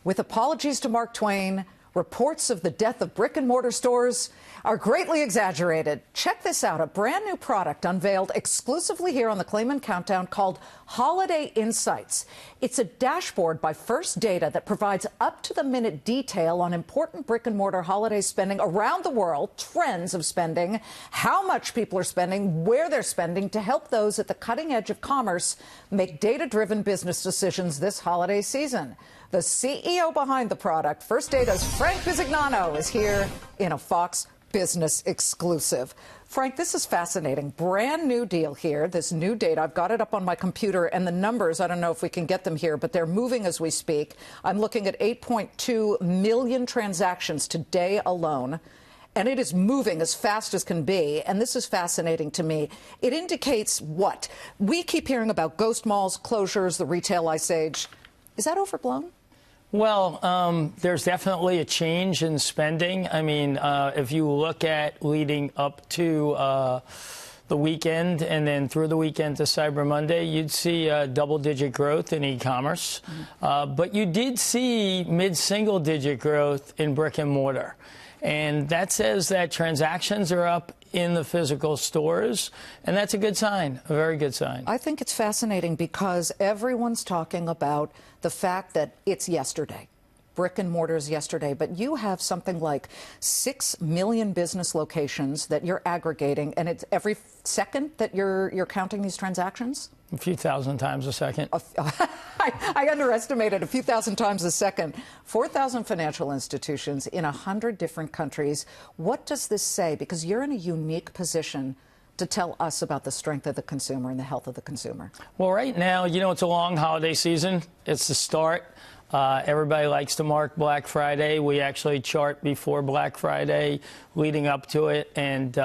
With apologies to Mark Twain, reports of the death of brick-and-mortar stores are greatly exaggerated. Check this out, a brand new product unveiled exclusively here on the Claman Countdown called Holiday Insights. It's a dashboard by First Data that provides up-to-the-minute detail on important brick-and-mortar holiday spending around the world, trends of spending, how much people are spending, where they're spending, to help those at the cutting edge of commerce make data-driven business decisions this holiday season. The CEO behind the product, First Data's Frank Bisignano, is here in a Fox Business exclusive. Frank, this is fascinating. Brand new deal here, this new data. I've got it up on my computer, and the numbers, I don't know if we can get them here, but they're moving as we speak. I'm looking at 8.2 million transactions today alone, and it is moving as fast as can be, and this is fascinating to me. It indicates what? We keep hearing about ghost malls, closures, the retail ice age. Is that overblown? Well, there's definitely a change in spending. I mean, if you look at leading up to the weekend and then through the weekend to Cyber Monday, you'd see double-digit growth in e-commerce. But you did see mid-single-digit growth in brick and mortar. And that says that transactions are up in the physical stores, and that's a good sign, a very good sign. I think it's fascinating because everyone's talking about the fact that it's yesterday. Brick and mortar is yesterday, but you have something like 6 million business locations that you're aggregating, and it's every second that you're counting these transactions? A few thousand times a second. I underestimated a few thousand times a second. 4,000 financial institutions in 100 different countries. What does this say? Because you're in a unique position to tell us about the strength of the consumer and the health of the consumer. Well, right now, you know, it's a long holiday season. It's the start. Everybody likes to mark Black Friday. We actually chart before Black Friday, leading up to it, and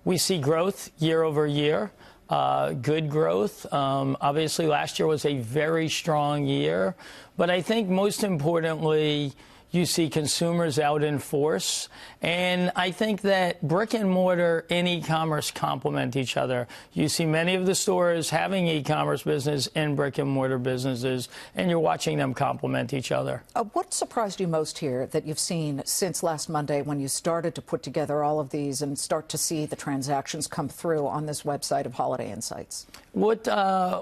we see growth year over year. Good growth. Obviously, last year was a very strong year. But I think most importantly, you see consumers out in force. And I think that brick and mortar and e-commerce complement each other. You see many of the stores having e-commerce business and brick and mortar businesses, and you're watching them complement each other. What surprised you most here that you've seen since last Monday when you started to put together all of these and start to see the transactions come through on this website of Holiday Insights? What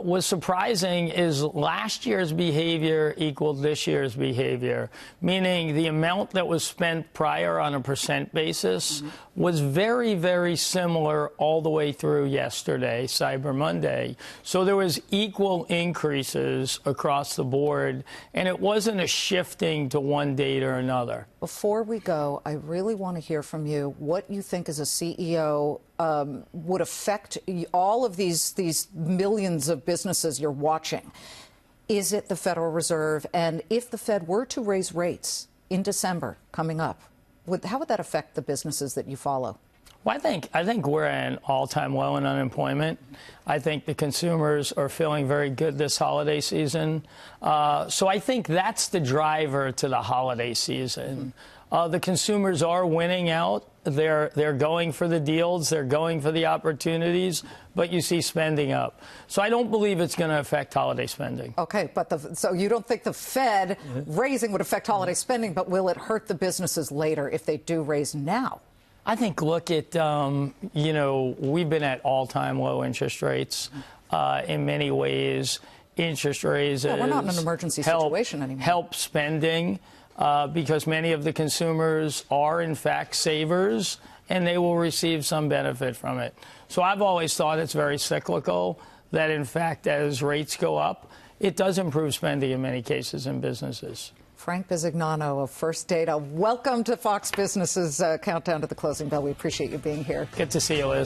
was surprising is last year's behavior equaled this year's behavior, meaning the amount that was spent prior on a percent basis was very, very similar all the way through yesterday, Cyber Monday. So there was equal increases across the board, and it wasn't a shifting to one date or another. Before we go, I really want to hear from you what you think as a CEO would affect all of these millions of businesses you're watching. Is it the Federal Reserve? And if the Fed were to raise rates in December coming up, how would that affect the businesses that you follow? Well, I think we're at an all-time low in unemployment. I think the consumers are feeling very good this holiday season. So I think that's the driver to the holiday season. The consumers are winning out. They're going for the deals. They're going for the opportunities. But you see spending up. So I don't believe it's going to affect holiday spending. Okay, but so you don't think the Fed raising would affect holiday spending, but will it hurt the businesses later if they do raise now? I think, look at, you know, we've been at all-time low interest rates in many ways. Interest raises we're not in an emergency situation anymore. Help spending because many of the consumers are, in fact, savers, and they will receive some benefit from it. So I've always thought it's very cyclical, that, in fact, as rates go up, it does improve spending in many cases in businesses. Frank Bisignano of First Data, welcome to Fox Business's Countdown to the Closing Bell. We appreciate you being here. Good to see you, Liz.